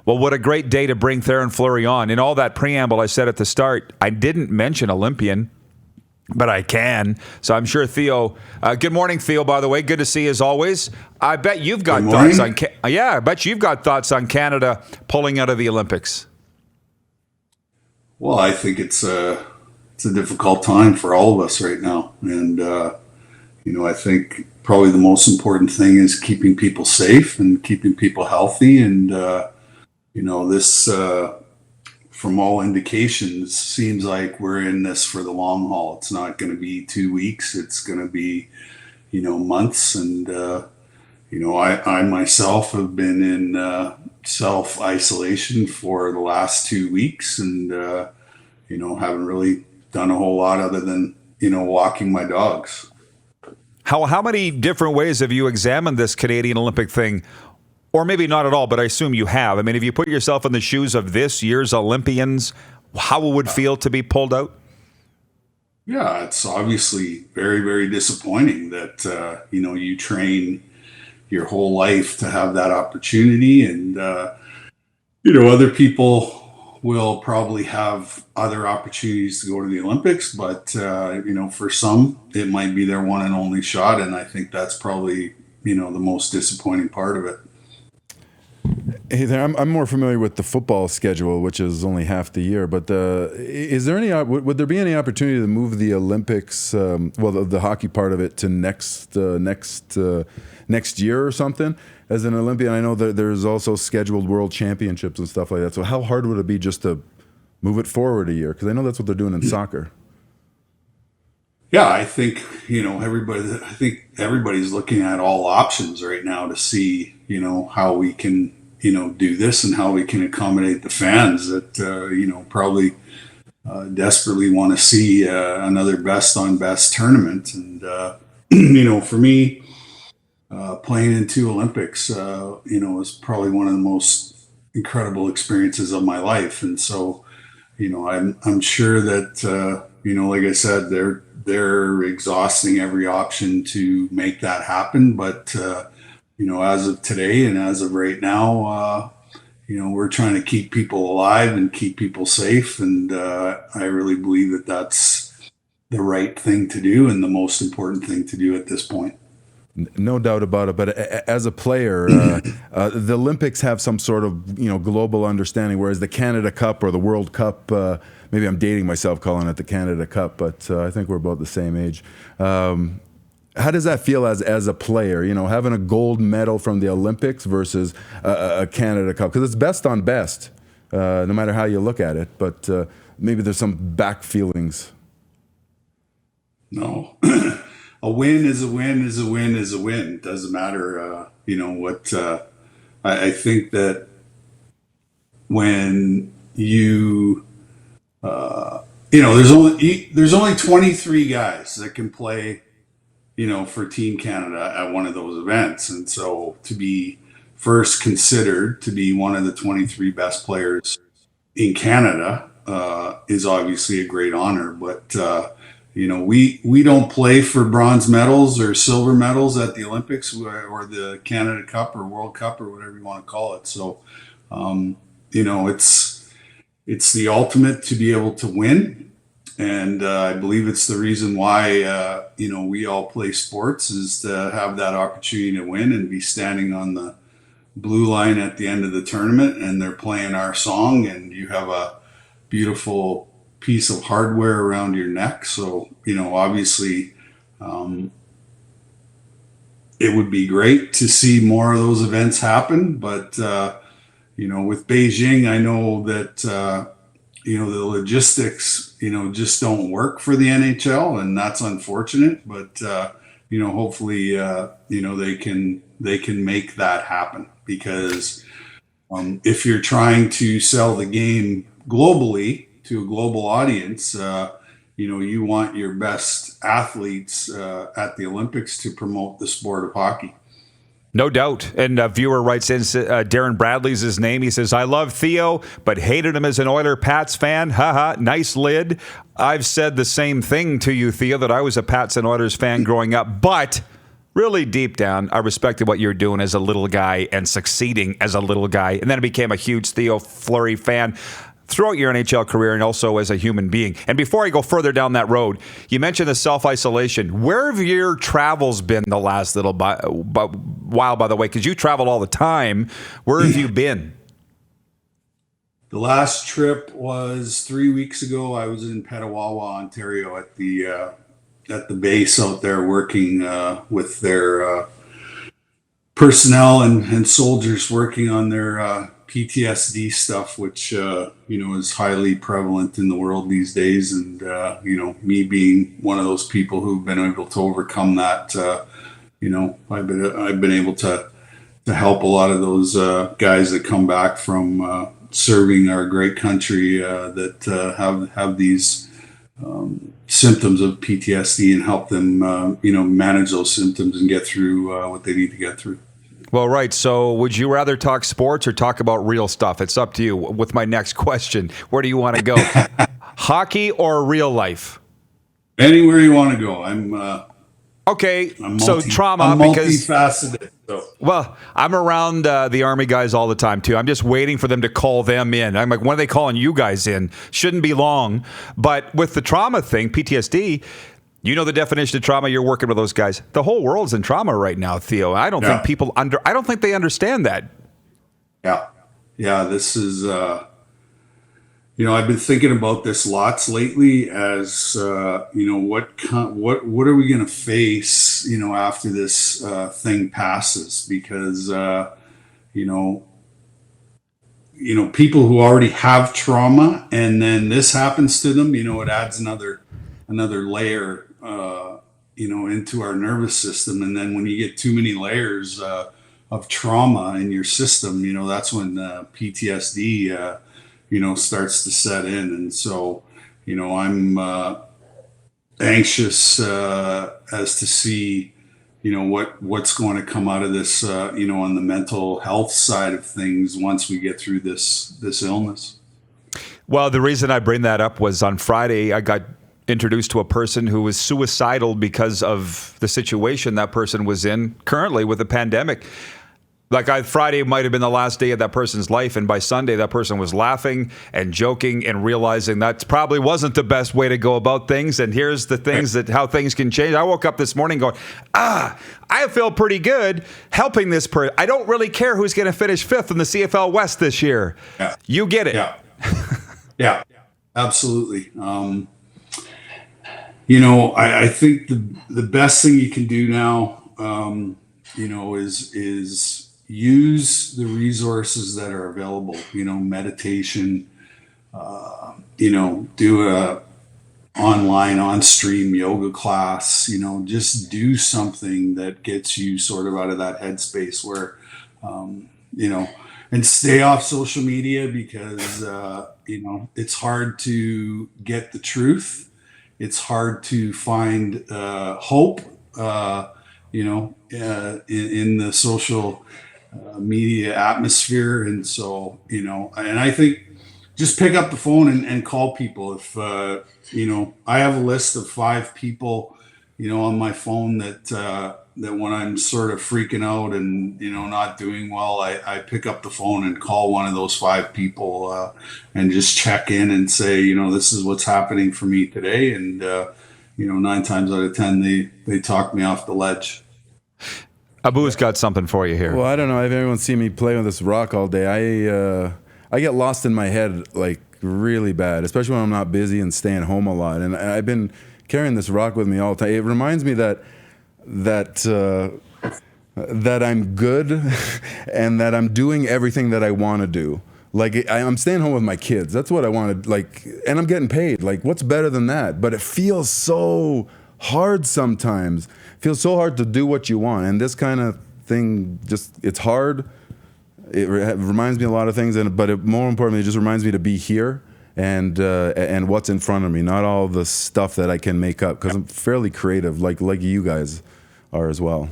Well, what a great day to bring Theo and Fleury on. In all that preamble I said at the start, I didn't mention Olympian, but I can. So I'm sure Theo. Good morning, Theo. By the way, good to see you as always. I bet you've got thoughts on. I bet you've got thoughts on Canada pulling out of the Olympics. Well, I think it's a difficult time for all of us right now, and I think probably the most important thing is keeping people safe and keeping people healthy, and this. From all indications, seems like we're in this for the long haul. It's not going to be 2 weeks. It's going to be, months. And, I myself have been in self-isolation for the last 2 weeks and, haven't really done a whole lot other than, walking my dogs. How many different ways have you examined this Canadian Olympic thing? Or maybe not at all, but I assume you have. I mean, if you put yourself in the shoes of this year's Olympians, how it would feel to be pulled out? Yeah, it's obviously very, very disappointing that, you train your whole life to have that opportunity. And, other people will probably have other opportunities to go to the Olympics. But, for some, it might be their one and only shot. And I think that's probably, the most disappointing part of it. Hey there, I'm more familiar with the football schedule, which is only half the year. But is there would there be any opportunity to move the Olympics, the hockey part of it, to next year or something? As an Olympian, I know that there's also scheduled world championships and stuff like that. So how hard would it be just to move it forward a year? Because I know that's what they're doing in soccer. Yeah, I think everybody's looking at all options right now to see how we can do this and how we can accommodate the fans that probably desperately want to see another best on best tournament. And for me, playing in 2 Olympics was probably one of the most incredible experiences of my life. And so I'm sure that like I said, they're exhausting every option to make that happen. But, as of today and as of right now, we're trying to keep people alive and keep people safe. And I really believe that that's the right thing to do and the most important thing to do at this point. No doubt about it. But as a player, the Olympics have some sort of global understanding, whereas the Canada Cup or the World Cup, maybe I'm dating myself calling it the Canada Cup, but I think we're about the same age. How does that feel as a player? Having a gold medal from the Olympics versus a Canada Cup, because it's best on best, no matter how you look at it. But maybe there's some back feelings. No. A win is a win is a win is a win. Doesn't matter, what. I think that when you, there's only 23 guys that can play, for Team Canada at one of those events, and so to be first considered to be one of the 23 best players in Canada is obviously a great honor, but. We don't play for bronze medals or silver medals at the Olympics or the Canada Cup or World Cup or whatever you want to call it. So, it's the ultimate to be able to win. And I believe it's the reason why, we all play sports is to have that opportunity to win and be standing on the blue line at the end of the tournament and they're playing our song and you have a beautiful piece of hardware around your neck. So, obviously, it would be great to see more of those events happen. But, with Beijing, I know that, the logistics, just don't work for the NHL and that's unfortunate. But, hopefully, they can make that happen because if you're trying to sell the game globally, to a global audience, you want your best athletes at the Olympics to promote the sport of hockey. No doubt. And a viewer writes in, Darren Bradley's his name. He says, I love Theo, but hated him as an Oiler Pats fan. Haha, nice lid. I've said the same thing to you, Theo, that I was a Pats and Oilers fan growing up, but really deep down, I respected what you're doing as a little guy and succeeding as a little guy. And then I became a huge Theo Fleury fan throughout your NHL career and also as a human being. And before I go further down that road, you mentioned the self-isolation. Where have your travels been the last little while, by the way? Because you travel all the time. Where have you been? The last trip was 3 weeks ago. I was in Petawawa, Ontario at the base out there working with their personnel and soldiers working on their PTSD stuff, which is highly prevalent in the world these days. And me being one of those people who've been able to overcome that, I've been able to help a lot of those guys that come back from serving our great country that have these symptoms of PTSD and help them manage those symptoms and get through what they need to get through. Well, right. So would you rather talk sports or talk about real stuff? It's up to you. With my next question, where do you want to go? Hockey or real life? Anywhere you want to go. I'm trauma. I'm multifaceted. Well, I'm around the Army guys all the time, too. I'm just waiting for them to call them in. I'm like, when are they calling you guys in? Shouldn't be long. But with the trauma thing, PTSD, you know the definition of trauma. You're working with those guys. The whole world's in trauma right now, Theo. I don't think they understand that. Yeah. This is, I've been thinking about this lots lately as, what are we going to face, after this thing passes? Because, people who already have trauma and then this happens to them, it adds another layer, into our nervous system. And then when you get too many layers of trauma in your system, that's when PTSD, starts to set in. And so, I'm anxious as to see, what's going to come out of this, on the mental health side of things once we get through this illness. Well, the reason I bring that up was on Friday, I got introduced to a person who was suicidal because of the situation that person was in currently with the pandemic. Friday might have been the last day of that person's life, and by Sunday, that person was laughing and joking and realizing that probably wasn't the best way to go about things. And here's the things how things can change. I woke up this morning going, I feel pretty good helping this person. I don't really care who's going to finish fifth in the CFL West this year. Yeah. You get it. Yeah. Yeah, absolutely. I think the best thing you can do now, is use the resources that are available, meditation, do a online on-stream yoga class, just do something that gets you sort of out of that headspace where, and stay off social media because, it's hard to get the truth. It's hard to find hope, in the social media atmosphere. And so, and I think just pick up the phone and call people. If, I have a list of 5 people, on my phone that when I'm sort of freaking out and, not doing well, I pick up the phone and call one of those 5 people and just check in and say, this is what's happening for me today. And, 9 times out of 10, they talk me off the ledge. Abu's got something for you here. Well, I don't know if everyone's seen me play with this rock all day. I get lost in my head like really bad, especially when I'm not busy and staying home a lot. And I've been carrying this rock with me all the time. It reminds me that I'm good and that I'm doing everything that I want to do. Like I'm staying home with my kids. That's what I wanted. And I'm getting paid. Like, what's better than that? But it feels so hard sometimes. It feels so hard to do what you want. And this kind of thing, it's hard. It reminds me of a lot of things. But more importantly, it just reminds me to be here and what's in front of me, not all the stuff that I can make up. Because I'm fairly creative, like you guys are as well.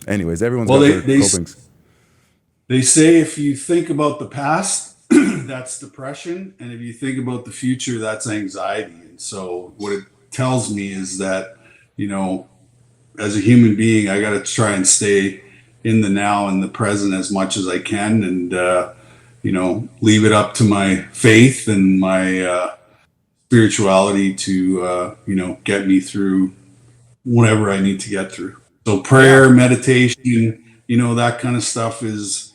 Anyways, everyone's got their copings. They say if you think about the past, that's depression, and if you think about the future, that's anxiety. And so what it tells me is that, as a human being, I got to try and stay in the now and the present as much as I can, and leave it up to my faith and my spirituality to get me through whatever I need to get through. So prayer, meditation, that kind of stuff is,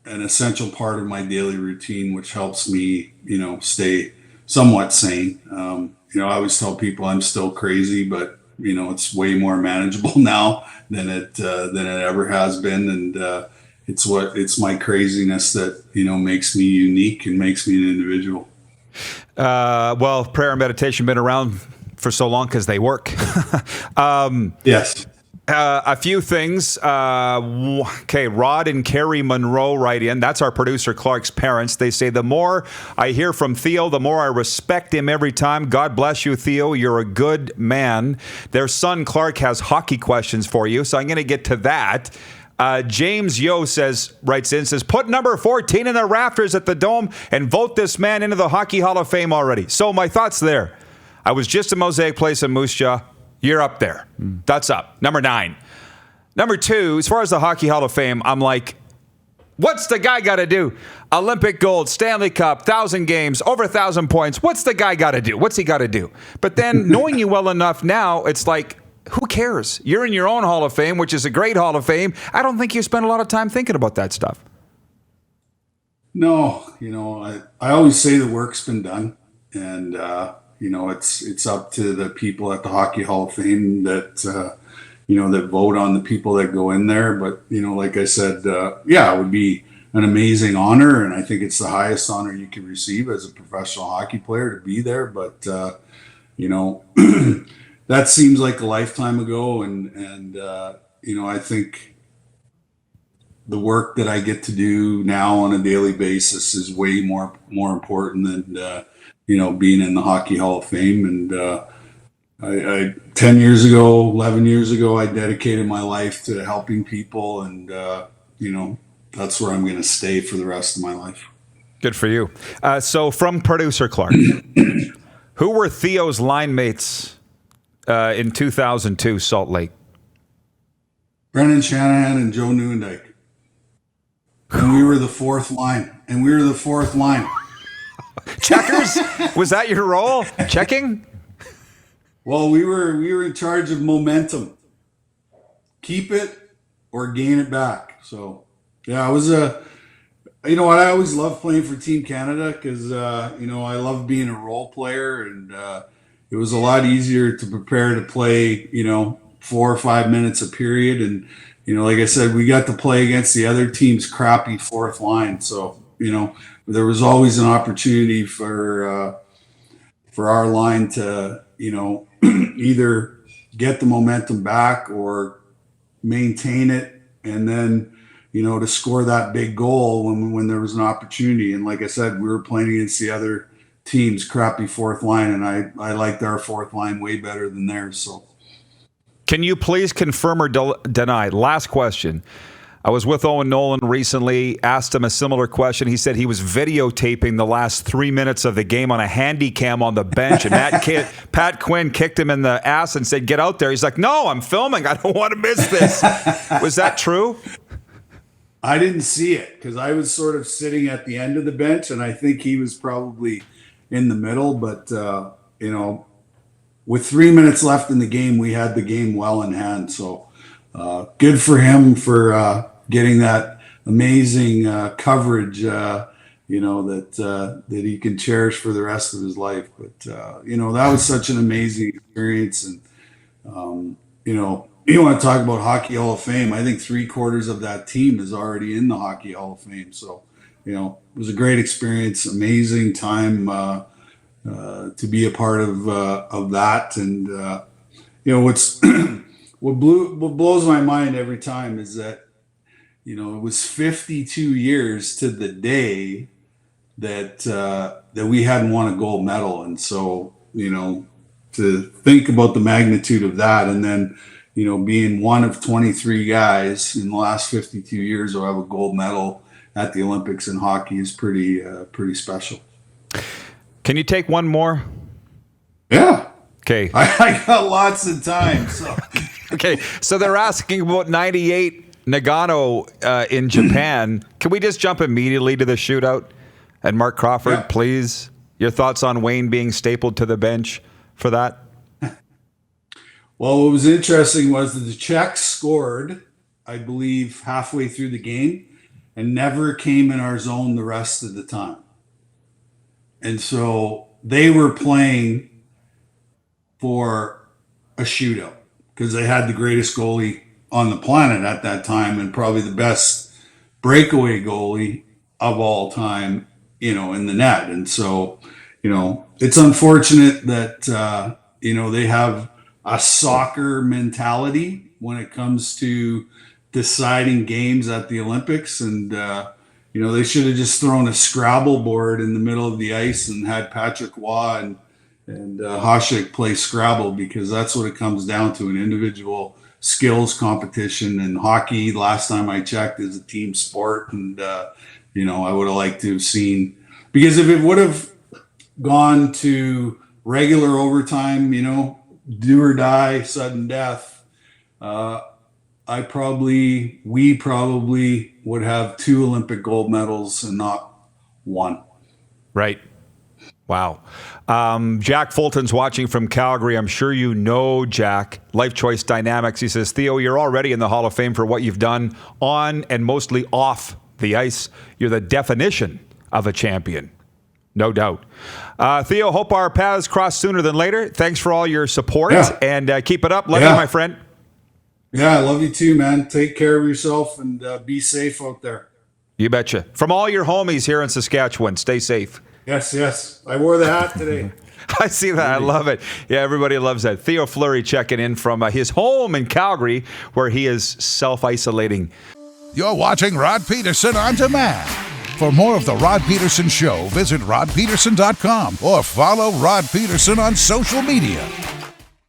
an essential part of my daily routine, which helps me, stay somewhat sane. I always tell people I'm still crazy, but it's way more manageable now than it ever has been, and it's my craziness that makes me unique and makes me an individual. Well, prayer and meditation been around for so long because they work. Yes. A few things. Okay, Rod and Carrie Monroe write in. That's our producer Clark's parents. They say, the more I hear from Theo, the more I respect him every time. God bless you, Theo. You're a good man. Their son Clark has hockey questions for you, so I'm going to get to that. James Yo writes in, put number 14 in the rafters at the Dome and vote this man into the Hockey Hall of Fame already. So my thoughts there. I was just at Mosaic Place in Moose Jaw. You're up there. That's up. Number 9. Number 2, as far as the Hockey Hall of Fame, I'm like, what's the guy got to do? Olympic gold, Stanley Cup, 1,000 games, over 1,000 points. What's the guy got to do? What's he got to do? But then knowing you well enough now, it's like, who cares? You're in your own Hall of Fame, which is a great Hall of Fame. I don't think you spend a lot of time thinking about that stuff. No, I always say the work's been done, and it's up to the people at the Hockey Hall of Fame that that vote on the people that go in there. But like I said, it would be an amazing honor, and I think it's the highest honor you can receive as a professional hockey player to be there. But that seems like a lifetime ago, and I think the work that I get to do now on a daily basis is way more important than being in the Hockey Hall of Fame. And I 10 years ago, 11 years ago, I dedicated my life to helping people, and that's where I'm going to stay for the rest of my life. Good for you. So from producer Clark, who were Theo's line mates in 2002 Salt Lake? Brendan Shanahan and Joe Newendike. And we were the fourth line. Checkers? Was that your role? Checking? Well, we were in charge of momentum. Keep it or gain it back. So, yeah, it was I always loved playing for Team Canada because, I love being a role player, and it was a lot easier to prepare to play, 4 or 5 minutes a period. And, like I said, we got to play against the other team's crappy fourth line. So, there was always an opportunity for our line to, either get the momentum back or maintain it, and then, to score that big goal when there was an opportunity. And like I said, we were playing against the other team's crappy fourth line, and I liked our fourth line way better than theirs. So, can you please confirm or deny? Last question. I was with Owen Nolan recently, asked him a similar question. He said he was videotaping the last 3 minutes of the game on a handy cam on the bench, and Pat Quinn kicked him in the ass and said, get out there. He's like, no, I'm filming. I don't want to miss this. Was that true? I didn't see it because I was sort of sitting at the end of the bench, and I think he was probably in the middle. But, with 3 minutes left in the game, we had the game well in hand. So good for him for getting that amazing coverage, that he can cherish for the rest of his life. But, that was such an amazing experience. And, you want to talk about Hockey Hall of Fame. I think 3/4 of that team is already in the Hockey Hall of Fame. So, it was a great experience, amazing time to be a part of that. And, what blows my mind every time is that, it was 52 years to the day that we hadn't won a gold medal. And so, to think about the magnitude of that, and then, being one of 23 guys in the last 52 years who have a gold medal at the Olympics in hockey is pretty special. Can you take one more? Yeah. Okay. I got lots of time. So Okay. So they're asking about 98 Nagano in Japan. Can we just jump immediately to the shootout? And Mark Crawford, Yeah. please. Your thoughts on Wayne being stapled to the bench for that? Well, what was interesting was that the Czechs scored, I believe, halfway through the game and never came in our zone the rest of the time. And so they were playing for a shootout because they had the greatest goalie on the planet at that time and probably the best breakaway goalie of all time, in the net. And so, it's unfortunate that, they have a soccer mentality when it comes to deciding games at the Olympics. And, they should have just thrown a Scrabble board in the middle of the ice and had Patrick Waugh and Hasek play Scrabble, because that's what it comes down to, an individual skills competition. And hockey, last time I checked, is a team sport. And, I would have liked to have seen, because if it would have gone to regular overtime, do or die, sudden death, we probably would have 2 Olympic gold medals and not 1. Right. Wow. Jack Fulton's watching from Calgary. I'm sure you know Jack. Life Choice Dynamics. He says, Theo, you're already in the Hall of Fame for what you've done on and mostly off the ice. You're the definition of a champion. No doubt. Theo, hope our paths cross sooner than later. Thanks for all your support and keep it up. Love you, my friend. Yeah, I love you too, man. Take care of yourself and be safe out there. You betcha. From all your homies here in Saskatchewan, stay safe. Yes. I wore the hat today. I see that. I love it. Yeah, everybody loves that. Theo Fleury checking in from his home in Calgary, where he is self-isolating. You're watching Rod Pedersen On Demand. For more of The Rod Pedersen Show, visit rodpedersen.com or follow Rod Pedersen on social media.